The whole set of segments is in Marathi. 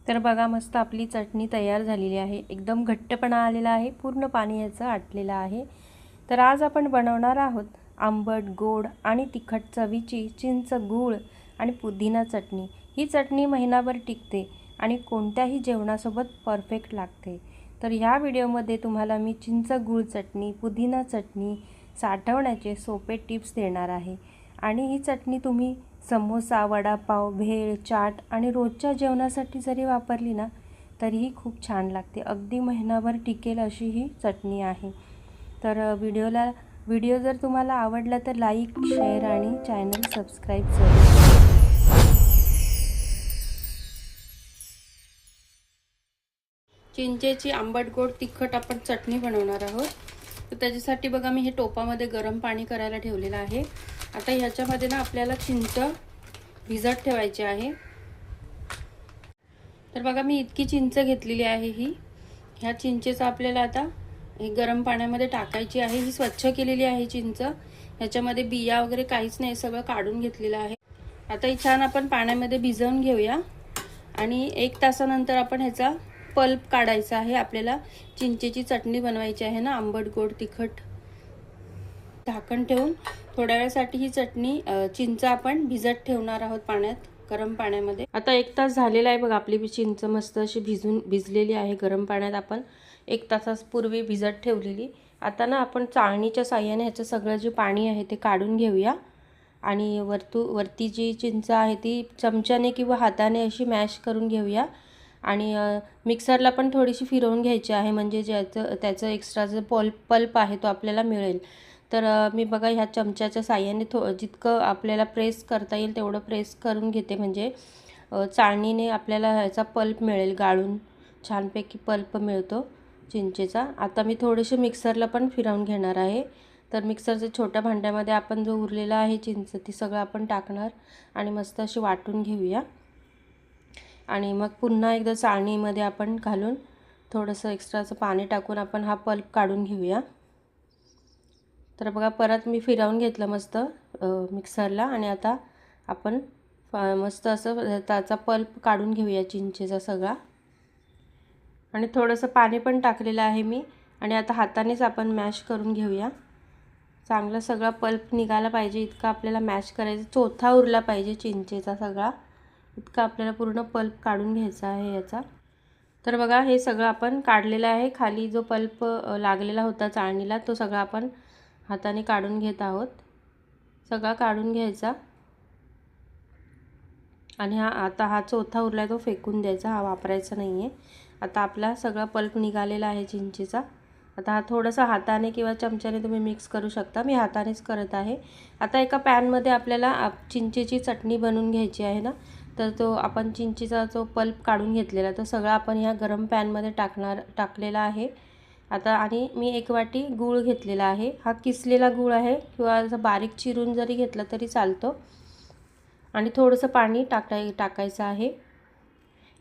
तर बघा मस्त आपली चटणी तयार झालेली आहे। एकदम घट्टपणा आलेला आहे, पूर्ण पाणी याचं आटलेलं आहे। तर आज आपण बनवणार आहोत आंबट, गोड आणि तिखट चवीची चिंच, गूळ आणि पुदिना चटणी। ही चटणी महिनाभर टिकते आणि कोणत्याही जेवणासोबत परफेक्ट लागते। तर ह्या व्हिडिओमध्ये तुम्हाला मी चिंच गूळ चटणी, पुदिना चटणी साठवण्याचे सोपे टिप्स देणार आहे। आणि ही चटणी तुम्ही समोसा, वडापाव, भेळ, चाट आणि रोजच्या जेवणासाठी जरी वापरली ना तरीही खूप छान लागते। अगदी महिनाभर टिकेल अशी ही चटणी आहे। तर व्हिडिओ जर तुम्हाला आवडला तर लाईक, शेअर आणि चॅनल सबस्क्राईब करा। चिंचेची आंबट गोड तिखट आपण चटणी बनवणार आहोत। तर त्याच्यासाठी बघा मी हे टोपामध्ये गरम पाणी करायला ठेवलेलं आहे। आता ह्याच्यामध्ये ना आपल्याला चिंच भिजत ठेवायची आहे। तर बघा मी इतकी चिंच घेतलेली आहे ही। ह्या चिंचेचा आपल्याला आता हे गरम पाण्यामध्ये टाकायची आहे। ही स्वच्छ केलेली आहे चिंच। ह्याच्यामध्ये बिया वगैरे काहीच नाही, सगळं काढून घेतलेलं आहे। आता ही छान आपण पाण्यामध्ये भिजवून घेऊया आणि 1 तासानंतर आपण ह्याचा पल्प काढायचा आहे। आपल्याला चिंचेची चटणी बनवायची आहे ना, आंबट गोड तिखट। झाकण ठेवून थोड्या वेळासाठी ही चटणी चिंच आपण भिजत ठेवणार आहोत पाण्यात, गरम पाण्यामध्ये। आता 1 तास झालेला आहे बघा, आपली चिंच मस्त अशी भिजलेली आहे गरम पाण्यात। आपण 1 तासापूर्वी भिजत ठेवलेली। आता ना आपण चाळणीच्या साहाय्याने ह्याचं सगळं जे पाणी आहे ते काढून घेऊया आणि वरती जी चिंच आहे ती चमच्याने किंवा हाताने अशी मॅश करून घेऊया आणि मिक्सरला पण थोडीशी फिरवून घ्यायची आहे, म्हणजे त्याचं एक्स्ट्राचं पल्प आहे तो आपल्याला मिळेल। तर मी बघा ह्या चमच्याच्या साहाय्याने जितकं आपल्याला प्रेस करता येईल तेवढं प्रेस करून घेते, म्हणजे चाळणीने आपल्याला ह्याचा पल्प मिळेल, गाळून छानपैकी पल्प मिळतो चिंचेचा। आता मी थोडेसे मिक्सरला पण फिरवून घेणार आहे। तर मिक्सरच्या छोट्या भांड्यामध्ये आपण जो उरलेला आहे चिंच ती सगळं आपण टाकणार आणि मस्त अशी वाटून घेऊया आणि मग पुन्हा एकदा चाळणीमध्ये आपण घालून थोडंसं एक्स्ट्राचं पाणी टाकून आपण हा पल्प काढून घेऊया। तर बघा परत मी फिरवून घेतलं मस्त मिक्सरला आणि आता आपण मस्त असं त्याचा पल्प काढून घेऊया चिंचेचा सगळा। आणि थोडंसं पाणी पण टाकलेलं आहे मी आणि आता हातानेच आपण मॅश करून घेऊया। चांगला सगळा पल्प निघाला पाहिजे इतका आपल्याला मॅश करायचं, चोथा उरला पाहिजे चिंचेचा सगळा, इतका आपल्याला पूर्ण पल्प काढून घ्यायचा आहे याचा। तर बघा हे सगळं आपण काढलेलं आहे। खाली जो पल्प लागलेला होता चाळणीला तो सगळा आपण हाताने काढून घेत आहोत। सगळा काढून घ्यायचा आणि आता हा चौथा उरला तो फेकून द्यायचा, हा वापरायचा नाही आहे। आता आपला सगळा पल्प निघालेला आहे चिंचेचा। आता हा थोडासा हाताने किंवा चमच्याने तुम्ही मिक्स करू शकता, मी हातानेच करत आहे। आता एका पॅनमध्ये आपल्याला चिंचेची चटणी बनवून घ्यायची आहे ना, तर तो आपण चिंचेचा जो पल्प काढून घेतलेला तो सगळा आपण ह्या गरम पॅनमध्ये टाकलेला आहे आता। आणि मी 1 वाटी गूळ घेतलेला आहे, हा किसलेला गूळ आहे किंवा असं बारीक चिरून जरी घेतला तरी चालतो आणि थोडंसं पाणी टाकायचं आहे।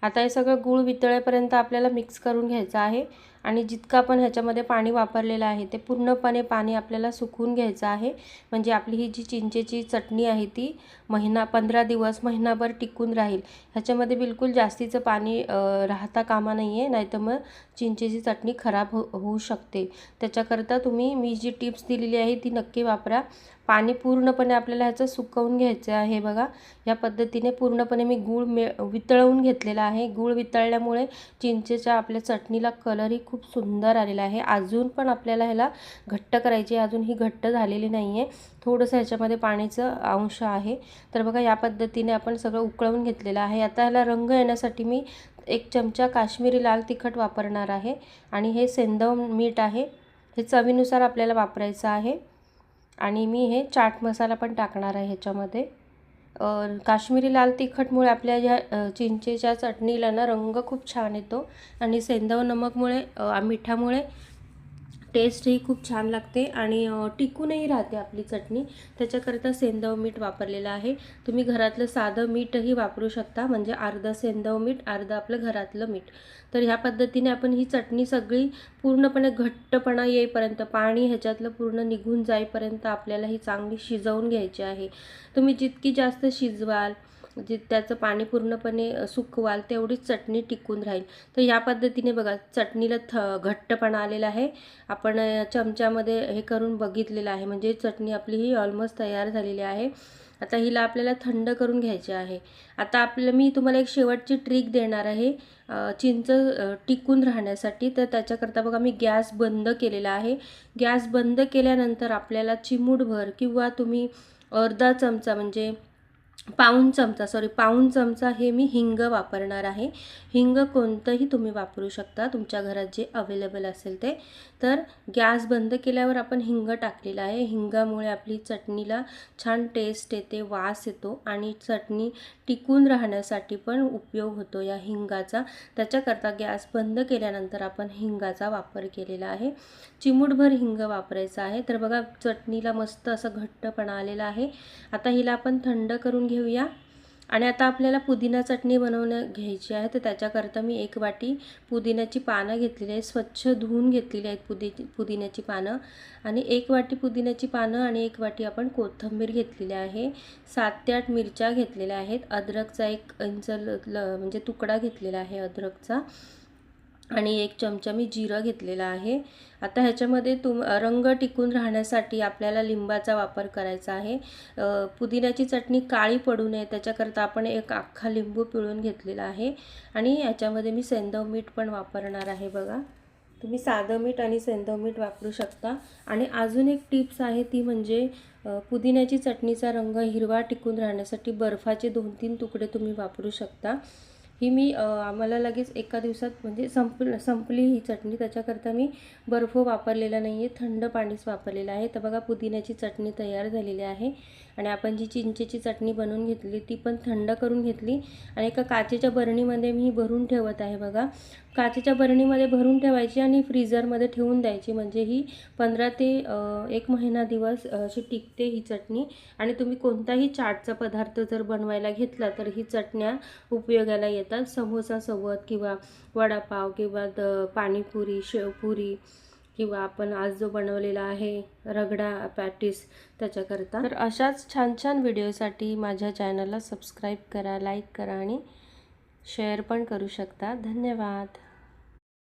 आता हे सगळं गूळ वितळेपर्यंत आपल्याला मिक्स करून घ्यायचं आहे आणि जितकं आपण ह्याच्यामध्ये पाणी वापरलेलं आहे ते पूर्णपणे पाणी आपल्याला सुकवून घ्यायचं आहे, म्हणजे आपली ही जी चिंचेची चटणी आहे ती 15 दिवस महिनाभर टिकून राहील। ह्याच्यामध्ये बिलकुल जास्तीचं पाणी राहता कामा नाही आहे, नाहीतर मग चिंचेची चटणी खराब होऊ शकते। त्याच्याकरता तुम्ही मी जी टिप्स दिलेली आहे ती नक्की वापरा। पाणी पूर्णपणे आपल्याला ह्याचं सुकवून घ्यायचं आहे बघा, या पद्धतीने पूर्णपणे मी गूळ वितळवून घेतलेला आहे। गूळ वितळल्यामुळे चिंचेच्या आपल्या चटणीला कलरही खूप सुंदर आलेला आहे। अजून पण आपल्याला ह्याला घट्ट करायची, अजून ही घट्ट झालेली नाही आहे, थोडंसं ह्याच्यामध्ये पाण्याचं अंश आहे। तर बघा या पद्धतीने आपण सगळं उकळवून घेतलेलं आहे। आता ह्याला रंग येण्यासाठी मी 1 चमचा काश्मीरी लाल तिखट वापरणार आहे आणि हे सेंधव मीठ आहे, हे चवीनुसार आपल्याला वापरायचं आहे। आणि मी हे चाट मसाला पण टाकणार आहे ह्याच्यामध्ये। काश्मीरी लाल तिखटमुळे आपल्या ह्या चिंचेच्या चटणीला ना रंग खूप छान येतो आणि सेंधव नमकमुळे मिठामुळे टेस्टही खूप छान लागते आणि टिकूनही राहते आपली चटणी। त्याच्याकरता सेंधव मीठ वापरलेलं आहे। तुम्ही घरातलं साधं मीठही वापरू शकता, म्हणजे अर्धा सेंधव मीठ अर्धा आपलं घरातलं मीठ। तर ह्या पद्धतीने आपण ही चटणी सगळी पूर्णपणे घट्टपणा येईपर्यंत, पाणी ह्याच्यातलं पूर्ण निघून जाईपर्यंत आपल्याला ही चांगली शिजवून घ्यायची आहे। तुम्ही जितकी जास्त शिजवाल जे त्याचं पाणी पूर्णपणे सुकवाल तेवढीच चटणी टिकून राहील. तर या पद्धतीने बघा चटणीला घट्टपणा आलेला आहे. आपण चमच्यामध्ये हे करून बघितलेलं आहे, म्हणजे चटणी आपली ही ऑलमोस्ट तयार झालेली आहे. आता हिला आपल्याला थंड करून घ्यायचे आहे. आता मी तुम्हाला एक शेवटची ट्रिक देणार आहे चिंच टिकून राहण्यासाठी. तर त्याच्याकरता बघा मी गॅस बंद केलेला आहे. गॅस बंद केल्यानंतर आपल्याला चिमूटभर किंवा तुम्ही अर्धा चमचा म्हणजे पाऊण चमचा हे मी हिंग वापरणार आहे. हिंग कोणतंही तुम्ही वापरू शकता तुमच्या घरात जे अवेलेबल असेल ते. तर गॅस बंद केल्यावर आपण हिंग टाकलेला आहे. हिंगामुळे आपली चटणीला छान टेस्ट येते, वास येतो आणि चटणी टिकून राहण्यासाठी पण उपयोग होतो या हिंगाचा. त्याच्याकरता गॅस बंद केल्यानंतर आपण हिंगाचा वापर केलेला आहे. चिमूटभर हिंग वापरायचा आहे. तर बघा चटणीला मस्त असा घट्टपणा आलेला आहे. आता हिला आपण थंड करून घेऊया. आणि आता आपल्याला पुदिना चटणी घ्यायची आहे. तर त्याच्याकरता मी 1 वाटी पुदिन्याची पानं घेतलेली आहे, स्वच्छ धुवून घेतलेली आहेत पुदिन्याची पानं. आणि 1 वाटी पुदिन्याची पानं आणि 1 वाटी आपण कोथिंबीर घेतलेली आहे. 7 ते 8 मिरच्या घेतलेल्या आहेत. अद्रकचा 1 इंच म्हणजे तुकडा घेतलेला आहे अद्रकचा. आणि 1 चमचा मी जिरं घेतलेला आहे. आता ह्याच्यामध्ये रंग टिकून राहण्यासाठी आपल्याला लिंबाचा वापर करायचा आहे. पुदिन्याची चटणी काळी पडू नये त्याच्याकरता आपण 1 अख्खा लिंबू पिळून घेतलेला आहे. आणि याच्यामध्ये मी सेंधव मीठ पण वापरणार आहे. बघा तुम्ही साधं मीठ आणि सेंधव मीठ वापरू शकता. आणि अजून एक टिप्स आहे ती म्हणजे पुदिन्याची चटणीचा रंग हिरवा टिकून राहण्यासाठी बर्फाचे 2-3 तुकडे तुम्ही वापरू शकता. ही मी आम्हाला लगेच एका दिवसात म्हणजे संपली ही चटणी. त्याच्याकरता मी बर्फ वापरलेला नाही आहे, थंड पाणीच वापरलेलं आहे. तर बघा पुदिन्याची चटणी तयार झालेली आहे. आणि आपण जी चिंचेची चटणी बनवून घेतली ती पण थंड करून घेतली. आणि एका काचेच्या बरणीमध्ये मी भरून ठेवत आहे. बघा काचेच्या बरणीमध्ये भरून ठेवायची आणि फ्रीझरमध्ये ठेवून द्यायची, म्हणजे ही 15 ते 1 महिना दिवस अशी टिकते ही चटणी. आणि तुम्ही कोणताही चाटचा पदार्थ जर बनवायला घेतला तर ही चटण्या उपयोगाला येतात. समोसा सोबत किंवा वडापाव किंवा पाणीपुरी, शेवपुरी किंवा आपण आज जो बनवलेला आहे रगडा पॅटीस त्याच्याकरता. तर अशाच छान छान व्हिडिओसाठी माझ्या चॅनलला सबस्क्राईब करा, लाईक करा आणि शेअर पण करू शकता. धन्यवाद.